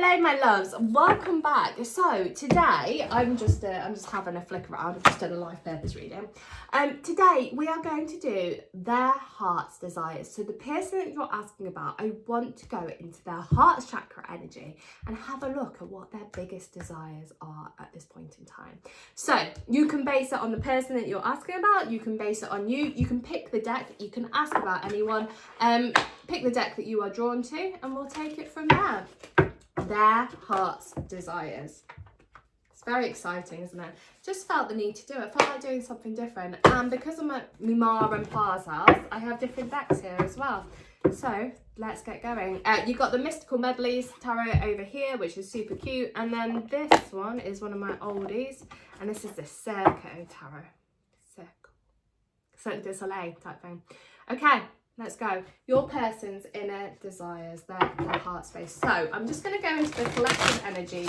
Hello my loves, welcome back. So today I'm just having a flick around. I've just done a life purpose reading. Today we are going to do their heart's desires. So the person that you're asking about, I want to go into their heart's chakra energy and have a look at what their biggest desires are at this point in time. So you can base it on the person that you're asking about, you can base it on you, you can pick the deck, you can ask about anyone, pick the deck that you are drawn to and we'll take it from there. Their heart's desires. It's very exciting, isn't it? Just felt the need to do it. I felt like doing something different. And because I'm at my Ma and Pa's house, I have different decks here as well. So let's get going. You've got the Mystical Medleys tarot over here, which is super cute. And then this one is one of my oldies. And this is the Circle tarot. Circle du Soleil type thing. Okay. Let's go. Your person's inner desires, their heart space. So I'm just going to go into the collective energy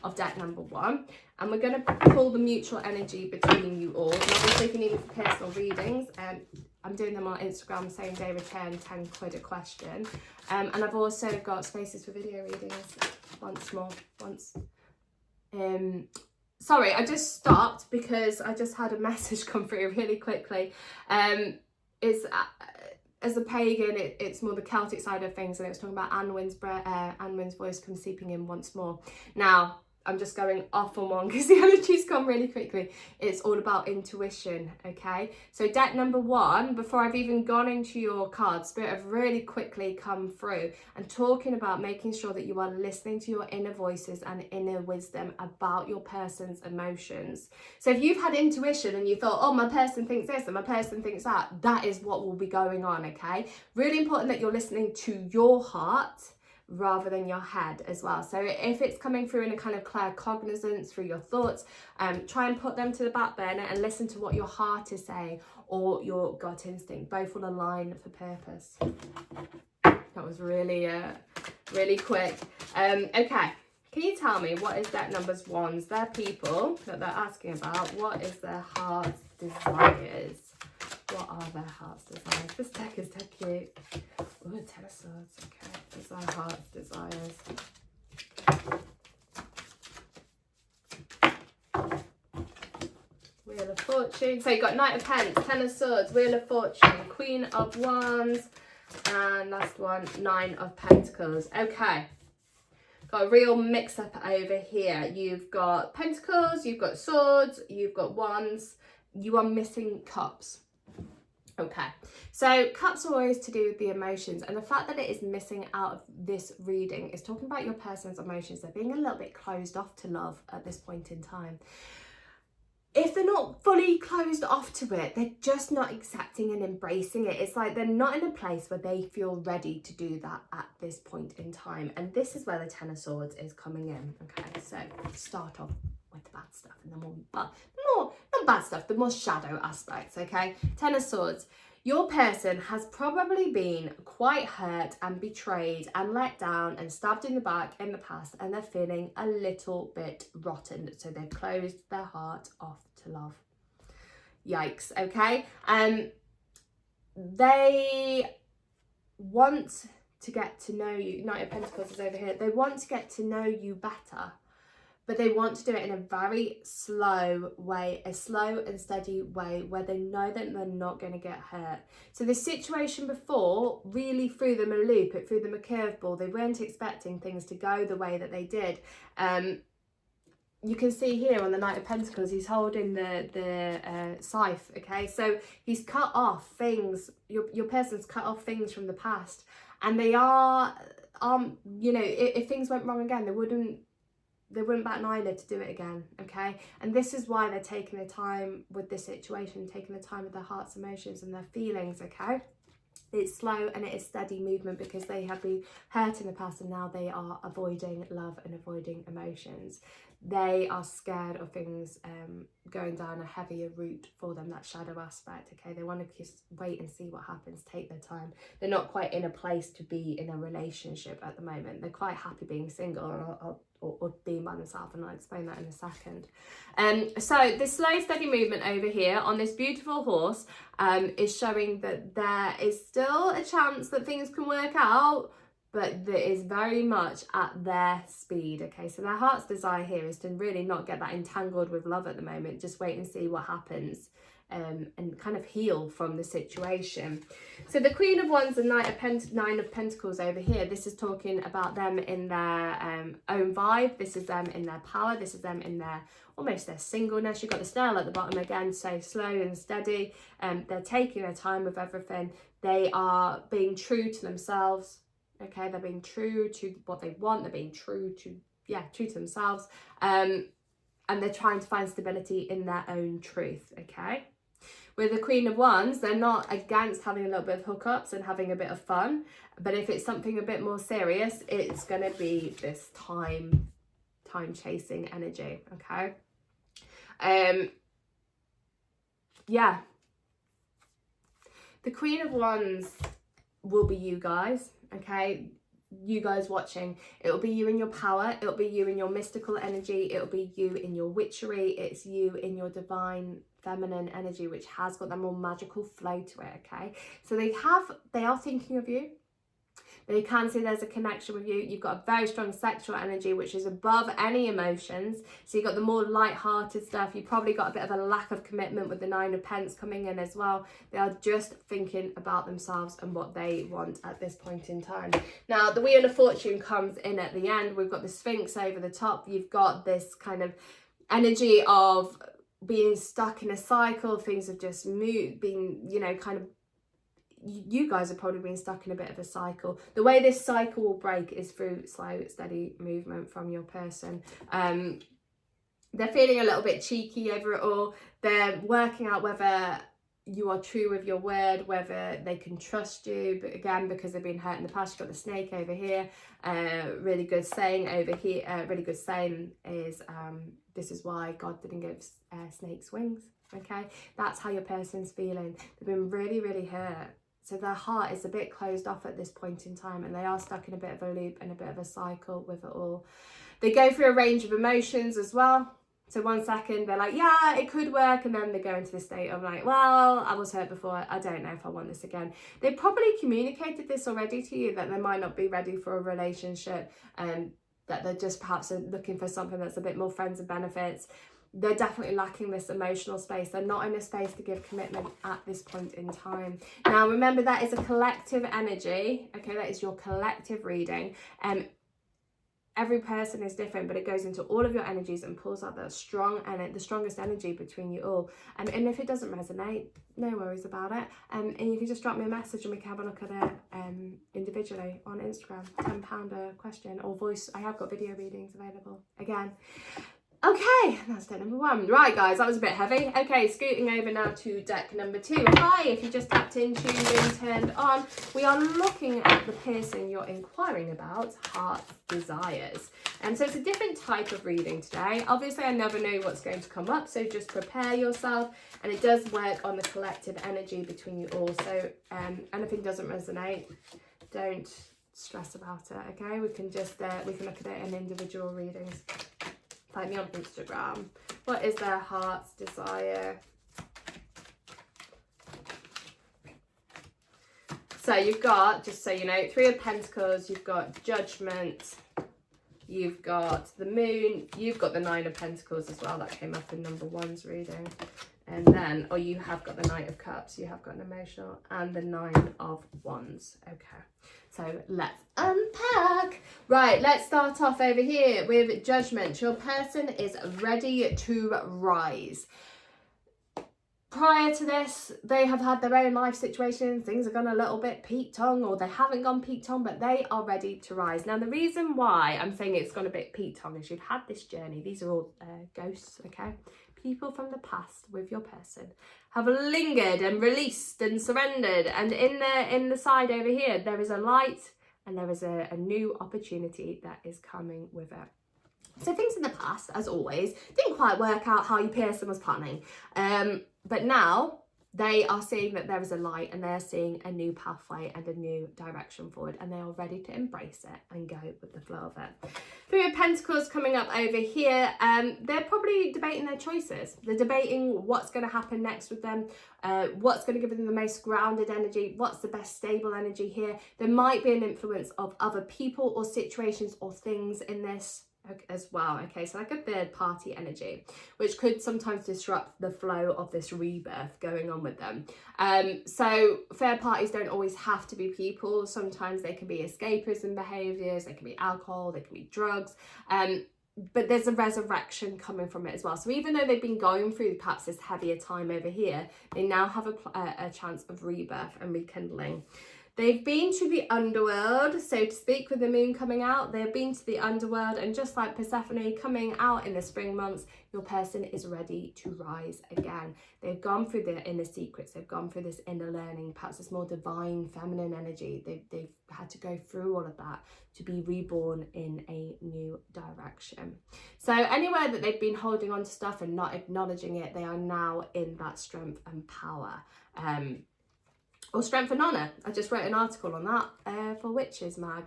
of deck number one. And we're going to pull the mutual energy between you all. And obviously, if you need me for personal readings, I'm doing them on Instagram, same day return, 10 quid a question. And I've also got spaces for video readings once more. Sorry, I just stopped because I just had a message come through really quickly. As a pagan, it's more the Celtic side of things, and it was talking about Anwin's voice comes seeping in once more. Now, I'm just going off on one because the energy's gone really quickly. It's all about intuition, okay? So deck number one, before I've even gone into your cards, Spirit have really quickly come through and talking about making sure that you are listening to your inner voices and inner wisdom about your person's emotions. So if you've had intuition and you thought, oh, my person thinks this and my person thinks that, that is what will be going on, okay? Really important that you're listening to your heart rather than your head as well. So if it's coming through in a kind of claircognizance through your thoughts, try and put them to the back burner and listen to what your heart is saying or your gut instinct. Both will align for purpose. That was really quick. Okay, can you tell me what is deck number one's, their people that they're asking about, what is their heart's desires? What are their heart's desires? This deck is so cute. Oh, 10 of Swords. Okay, these are heart's desires. Wheel of Fortune. So you've got Knight of Pence, 10 of Swords, Wheel of Fortune, Queen of Wands, and last one, 9 of Pentacles. Okay. Got a real mix up over here. You've got Pentacles, you've got Swords, you've got Wands. You are missing Cups. Okay, so cups are always to do with the emotions, and the fact that it is missing out of this reading is talking about your person's emotions. They're being a little bit closed off to love at this point in time. If they're not fully closed off to it, they're just not accepting and embracing it. It's like they're not in a place where they feel ready to do that at this point in time. And this is where the 10 of Swords is coming in. Okay, so start off with the bad stuff and then not bad stuff, the more shadow aspects, okay? 10 of Swords. Your person has probably been quite hurt and betrayed and let down and stabbed in the back in the past, and they're feeling a little bit rotten. So they've closed their heart off to love. Yikes, okay? They want to get to know you. Knight of Pentacles is over here. They want to get to know you better, but they want to do it in a very slow way, a slow and steady way where they know that they're not going to get hurt. So the situation before really threw them a loop, it threw them a curveball. They weren't expecting things to go the way that they did. You can see here on the Knight of Pentacles, he's holding the scythe, okay? So he's cut off things, your person's cut off things from the past. And they are, you know, if things went wrong again, they wouldn't bat an eyelid to do it again, okay? And this is why they're taking the time with this situation, taking the time with their heart's emotions and their feelings, okay? It's slow and it is steady movement because they have been hurt in the past and now they are avoiding love and avoiding emotions. They are scared of things going down a heavier route for them, that shadow aspect, okay? They want to just wait and see what happens, take their time. They're not quite in a place to be in a relationship at the moment. They're quite happy being single or being by themselves, and I'll explain that in a second. So this slow, steady movement over here on this beautiful horse is showing that there is still a chance that things can work out, but that is very much at their speed. Okay, so their heart's desire here is to really not get that entangled with love at the moment. Just wait and see what happens, and kind of heal from the situation. So the Queen of Wands and Nine of Pentacles over here, this is talking about them in their own vibe. This is them in their power. This is them in their almost their singleness. You've got the snail at the bottom again, so slow and steady. They're taking their time with everything. They are being true to themselves. Okay, they're being true to what they want. They're being true to themselves. And they're trying to find stability in their own truth. Okay. With the Queen of Wands, they're not against having a little bit of hookups and having a bit of fun. But if it's something a bit more serious, it's going to be this time chasing energy. Okay. Yeah. The Queen of Wands will be you guys. Okay. You guys watching, it'll be you in your power, it'll be you in your mystical energy, it'll be you in your witchery, it's you in your divine feminine energy, which has got that more magical flow to it. Okay, so they are thinking of you. They can see there's a connection with you. You've got a very strong sexual energy, which is above any emotions. So you've got the more light-hearted stuff. You've probably got a bit of a lack of commitment with the Nine of Pence coming in as well. They are just thinking about themselves and what they want at this point in time. Now, the Wheel of Fortune comes in at the end. We've got the Sphinx over the top. You've got this kind of energy of being stuck in a cycle. Things have just moved, being, kind of, you guys have probably been stuck in a bit of a cycle. The way this cycle will break is through slow, steady movement from your person. They're feeling a little bit cheeky over it all. They're working out whether you are true with your word, whether they can trust you. But again, because they've been hurt in the past, you've got the snake over here. Really good saying over here. Really good saying is, this is why God didn't give snakes wings. Okay, that's how your person's feeling. They've been really, really hurt. So their heart is a bit closed off at this point in time, and they are stuck in a bit of a loop and a bit of a cycle with it all. They go through a range of emotions as well. So 1 second they're like, yeah, it could work, and then they go into the state of like, well, I was hurt before, I don't know if I want this again. They probably communicated this already to you, that they might not be ready for a relationship, and that they're just perhaps looking for something that's a bit more friends and benefits. They're definitely lacking this emotional space. They're not in a space to give commitment at this point in time. Now, remember, that is a collective energy. Okay, that is your collective reading. Every person is different, but it goes into all of your energies and pulls out the strongest energy between you all. And if it doesn't resonate, no worries about it. And you can just drop me a message and we can have a look at it individually on Instagram. £10 a question, or voice. I have got video readings available again. Okay, that's deck number 1. Right, guys, that was a bit heavy. Okay, scooting over now to deck number 2. Hi, if you just tapped in, tuned in, turned on. We are looking at the person you're inquiring about, heart desires. And so it's a different type of reading today. Obviously, I never know what's going to come up, so just prepare yourself. And it does work on the collective energy between you all. So anything doesn't resonate, don't stress about it, okay? We can just, we can look at it in individual readings. Find me on Instagram. What is their heart's desire? So you've got, just so you know, 3 of Pentacles, you've got Judgment, you've got the Moon, you've got the 9 of Pentacles as well. That came up in number 1's reading. And then, or you have got the Knight of Cups, you have got an emotional, and the 9 of Wands. Okay, so let's unpack. Right, let's start off over here with Judgment. Your person is ready to rise. Prior to this, they have had their own life situations. Things have gone a little bit peak-tong, or they haven't gone peak-tong, but they are ready to rise. Now, the reason why I'm saying it's gone a bit peak-tong is you've had this journey. These are all ghosts, okay? People from the past with your person have lingered and released and surrendered. And in the side over here, there is a light and there is a new opportunity that is coming with it. So things in the past, as always, didn't quite work out how your person was planning. But now They are seeing that there is a light, and they're seeing a new pathway and a new direction forward, and they are ready to embrace it and go with the flow of it. Three of Pentacles coming up over here. They're probably debating their choices. They're debating what's going to happen next with them, what's going to give them the most grounded energy, what's the best stable energy here. There might be an influence of other people or situations or things in this as well. Okay, so like a third party energy, which could sometimes disrupt the flow of this rebirth going on with them. So third parties don't always have to be people. Sometimes they can be escapism behaviors, they can be alcohol, they can be drugs, but there's a resurrection coming from it as well. So even though they've been going through perhaps this heavier time over here, they now have a chance of rebirth and rekindling. They've been to the underworld, so to speak, with the moon coming out. They've been to the underworld, and just like Persephone coming out in the spring months, your person is ready to rise again. They've gone through the inner secrets. They've gone through this inner learning, perhaps this more divine feminine energy. They've had to go through all of that to be reborn in a new direction. So anywhere that they've been holding on to stuff and not acknowledging it, they are now in that strength and power. Or strength and honour. I just wrote an article on that for Witches Mag.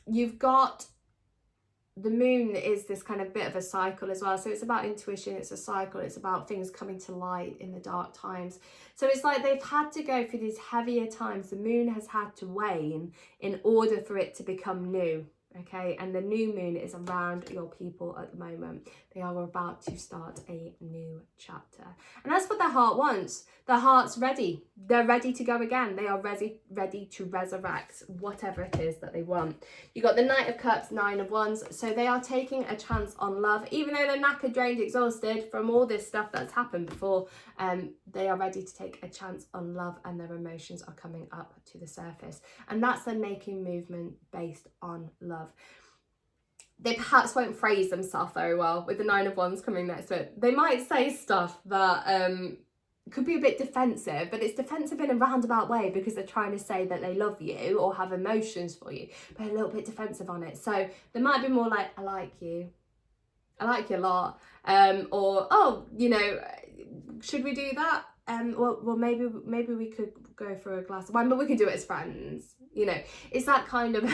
You've got the moon is this kind of bit of a cycle as well. So it's about intuition, it's a cycle, it's about things coming to light in the dark times. So it's like they've had to go through these heavier times. The moon has had to wane in order for it to become new. Okay, and the new moon is around your people at the moment. They are about to start a new chapter, and that's what their heart wants. Their heart's ready. They're ready to go again. They are ready to resurrect whatever it is that they want. You got the Knight of Cups, Nine of Wands. So they are taking a chance on love, even though they're knackered, drained, exhausted from all this stuff that's happened before. They are ready to take a chance on love, and their emotions are coming up to the surface, and that's them making movement based on love. They perhaps won't phrase themselves very well with the Nine of Wands coming next to it. They might say stuff that could be a bit defensive, but it's defensive in a roundabout way because they're trying to say that they love you or have emotions for you, but a little bit defensive on it. So they might be more like, I like you a lot, or, oh, you know, should we do that? Well, maybe we could go for a glass of wine, but we could do it as friends. You know, it's that kind of,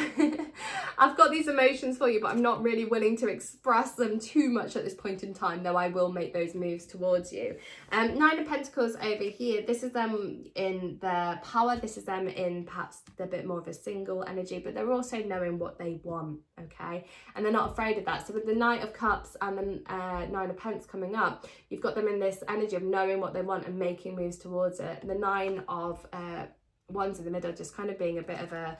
I've got these emotions for you, but I'm not really willing to express them too much at this point in time, though I will make those moves towards you. Nine of Pentacles over here, this is them in their power. This is them in perhaps a bit more of a single energy, but they're also knowing what they want, okay? And they're not afraid of that. So with the Knight of Cups and the Nine of Pentacles coming up, you've got them in this energy of knowing what they want and making moves towards it. And the Nine of Wands in the middle just kind of being a bit of a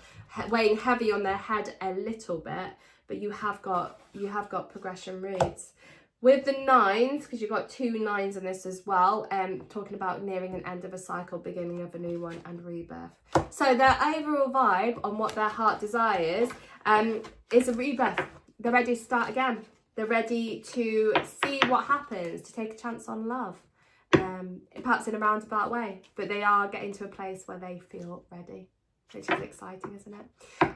weighing heavy on their head a little bit, but you have got progression roots with the nines, because you've got two nines in this as well, talking about nearing an end of a cycle, beginning of a new one, and rebirth. So their overall vibe on what their heart desires is a rebirth. They're ready to start again. They're ready to see what happens, to take a chance on love. Perhaps in a roundabout way, but they are getting to a place where they feel ready, which is exciting, isn't it?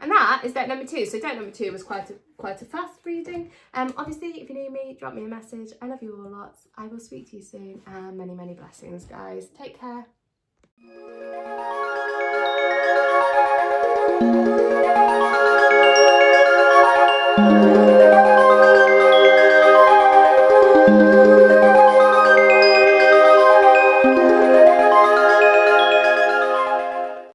And that is deck number 2. So deck number 2 was quite a fast reading. Obviously, if you need me, drop me a message. I love you all lots. I will speak to you soon, and many blessings, guys. Take care.